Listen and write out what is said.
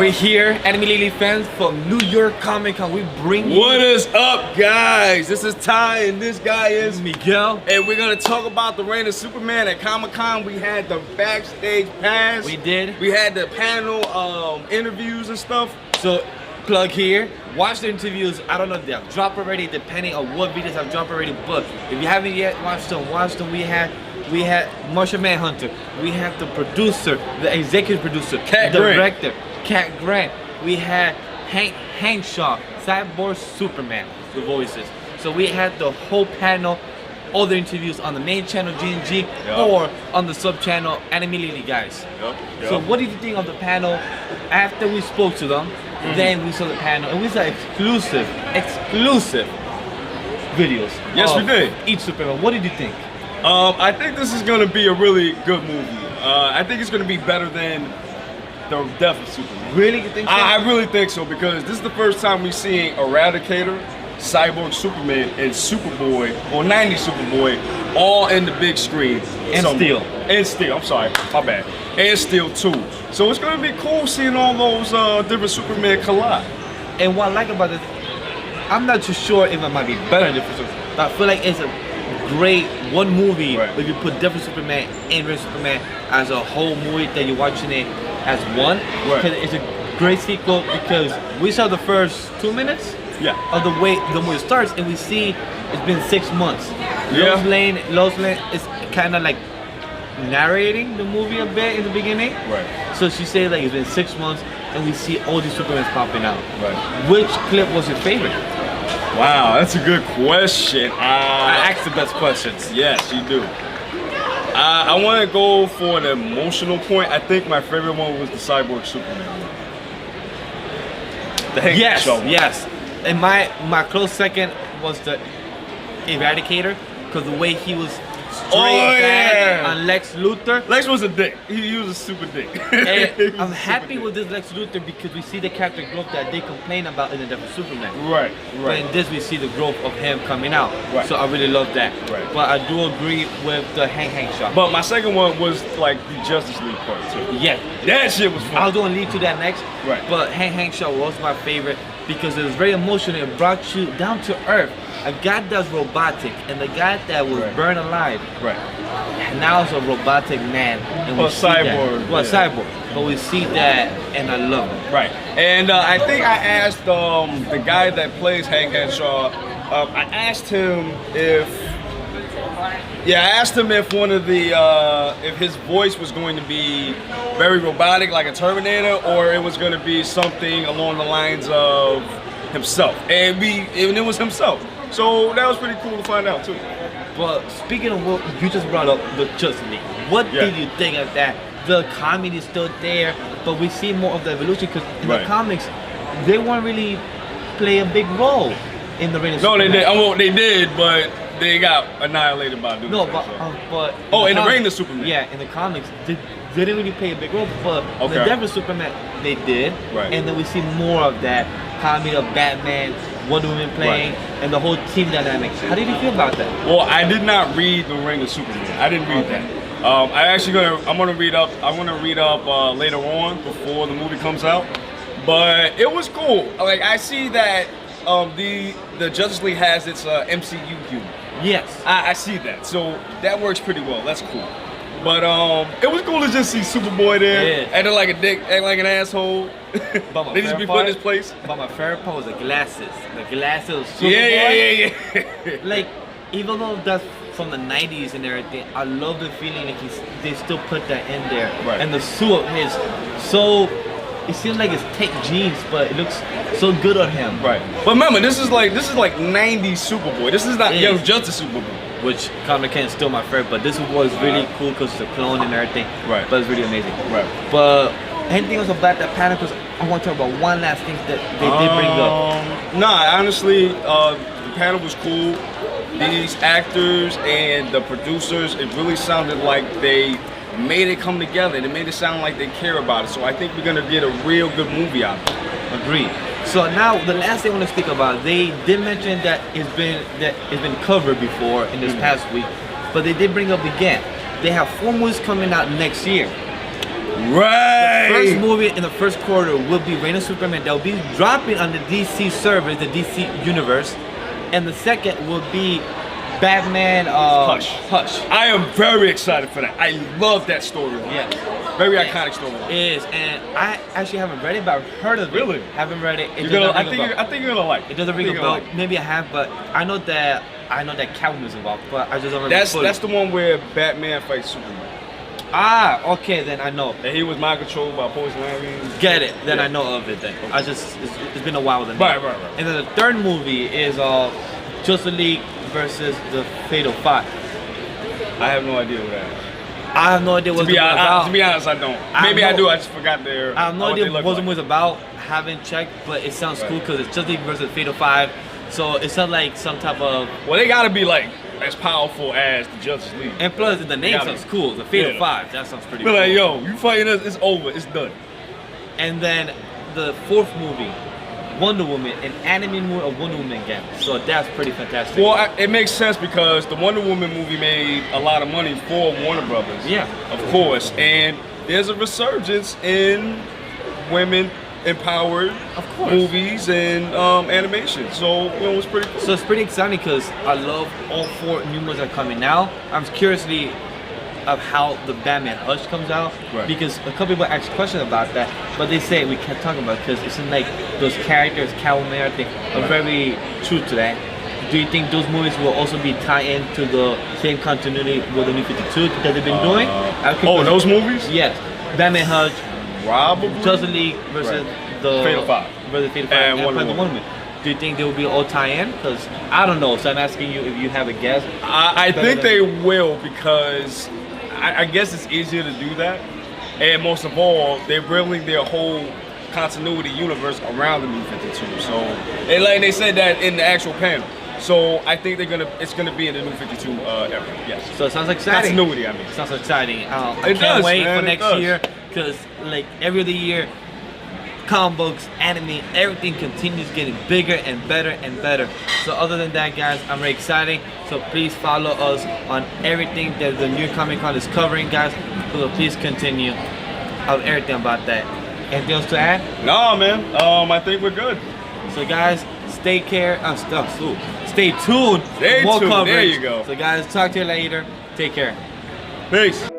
We're here, Anime Lily fans from New York Comic Con. We bring you. What is up, guys? This is Ty, and this guy is Miguel. And we're gonna talk about the reign of Superman at Comic Con. We had the backstage pass. We did. We had the panel interviews and stuff. So, plug here. Watch the interviews. I don't know if they have dropped already, depending on what videos have dropped already. But if you haven't yet watched them, watch them. We had Martian Manhunter. We have the producer, the executive producer, Cat the Grant. director, Cat Grant. We had Hank Shaw, Cyborg Superman, the voices. So we had the whole panel, all the interviews on the main channel G&G or on the sub channel Anime Lily, guys. So what did you think of the panel after we spoke to them? Then we saw the panel and we saw exclusive videos. Yes, we did. Each Superman. What did you think? I think this is gonna be a really good movie. I think it's gonna be better than the Death of Superman. Really? You think so? I really think so, because this is the first time we're seeing Eradicator, Cyborg Superman, and Superboy, or 90s Superboy, all in the big screen. And Steel. And Steel, I'm sorry, my bad. And Steel too. So it's gonna be cool seeing all those different Superman collide. And what I like about it, I'm not too sure if it might be better than different Superman, but I feel like it's a great one movie if you put different Superman and Real Superman as a whole movie that you're watching it as one. Because it's a great sequel, because we saw the first 2 minutes of the way the movie starts, and we see it's been 6 months. Lois Lane is kind of like narrating the movie a bit in the beginning. So she said like it's been 6 months and we see all these Supermans popping out. Which clip was your favorite? Wow, that's a good question. I asked the best questions. Yes, you do. I want to go for the emotional point. I think my favorite one was the Cyborg Superman one. The Hank Show. Yes. And my close second was the Eradicator, because the way he was straight back on Lex Luthor. Lex was a dick. He was a super dick. And I'm happy with this Lex Luthor because we see the character growth that they complain about in the Death of Superman. But in this we see the growth of him coming out. So I really love that. But I do agree with the Hank shot. But my second one was like the Justice League part too. Yeah. That shit was fun. I was going to lead to that next. But Hank shot was my favorite because it was very emotional. It brought you down to earth. A guy that's robotic and the guy that was burned alive. Now it's a robotic man. And we see cyborg. That. Well, cyborg. But we see that and I love it. And I think I asked the guy that plays Hank Henshaw, I asked him if one of the if his voice was going to be very robotic like a Terminator, or it was going to be something along the lines of himself. And it was himself. So that was pretty cool to find out too. But speaking of what you just brought up, the Justice League, what did you think of that? The comedy is still there, but we see more of the evolution, because in the comics, they weren't really play a big role in the reign of Superman. They did. Well, they did, but they got annihilated by Doomsday. No, but in the reign of Superman. Yeah, in the comics, they didn't really play a big role, but in the Death of Superman, they did. And then we see more of that comedy of Batman, Wonder Woman playing, and the whole team dynamic. How did you feel about that? Well, I did not read The Reign of Superman. I didn't read that. I'm gonna read up later on before the movie comes out. But it was cool. Like, I see that the Justice League has its MCU humor. Yes. I see that. So that works pretty well. That's cool. But it was cool to just see Superboy there, acting like a dick, acting like an asshole. They just be put in his place. But my favorite part was the glasses. The glasses of Superboy. Yeah. Like, even though that's from the 90s and everything, I love the feeling that they still put that in there. And the suit of his, it seems like it's tight jeans, but it looks so good on him. But remember, this is like 90s Superboy. This is not Young Justice Superboy. Which Comic Con is still my favorite, but this was really cool because it's a clone and everything. But it's really amazing. But anything else about that panel? Because I want to talk about one last thing that they did bring up. Nah, honestly, the panel was cool. These actors and the producers, it really sounded like they made it come together. They made it sound like they care about it. So I think we're gonna get a real good movie out of it. Agreed. So now the last thing I want to speak about, they did mention that it's been covered before in this past week, but they did bring up again. They have 4 movies coming out next year. Right. The first movie in the first quarter will be Reign of Superman. That will be dropping on the DC servers, the DC universe, and the second will be Batman Hush. I am very excited for that. I love that storyline. Yes. Very iconic storyline. It is, and I actually haven't read it, but I've heard of it. Really? Haven't read it. I think you're gonna like it. It doesn't ring a bell. Maybe I have, but I know that Catwoman's involved, but I just don't remember. That's the one where Batman fights Superman. Ah, okay, then I know. And he was mind controlled by Poison Ivy. Get it? Then Yeah. I know of it. Then I just it's been a while. Then Right. And then the third movie is Justice League versus the Fatal Five. I have no idea what that is. I have no idea what it's about. To be honest, I don't. Maybe I do. I just forgot their. I have no idea what the like. movie's about. Haven't checked, but it sounds cool because it's Justice League versus Fatal Five. So it sounds like some type of. Well, they gotta be like as powerful as the Justice League. And plus, the name sounds cool. The Fatal Five. That sounds pretty cool. Be like, yo, you fighting us? It's over. It's done. And then the fourth movie, Wonder Woman, an anime movie of Wonder Woman again. So that's pretty fantastic. Well, it makes sense because the Wonder Woman movie made a lot of money for Warner Brothers. Yeah. Of course. And there's a resurgence in women empowered movies and animation. So, it's pretty cool. So it's pretty exciting because I love all four new ones that are coming now. I'm curiously of how the Batman Hush comes out, because a couple people asked questions about that, but they say we can't talk about it because it seems like those characters, Catwoman, everything, are very true to that. Do you think those movies will also be tied into the same continuity with the New 52 that they've been doing? Those movies? Yes. Batman Hush, Probably. Justice League versus the Fatal Five. Versus Fatal Five and Wonder Woman. Do you think they will be all tie-in? Because I don't know, so I'm asking you if you have a guess. I think they will because I guess it's easier to do that. And most of all, they're building their whole continuity universe around the New 52. So, and like they said that in the actual panel. So I think it's gonna be in the New 52 era. Yes. So it sounds exciting. Continuity, I mean. It sounds exciting. I can't wait for next year because like every other year, comic books, anime, everything continues getting bigger and better and better. So other than that, guys, I'm very excited. So please follow us on everything that the new Comic Con is covering, guys. So please continue of everything about that. Anything else to add? No, man. I think we're good. So guys, stay tuned. Stay for more tuned. coverage. There you go. So guys, talk to you later. Take care. Peace.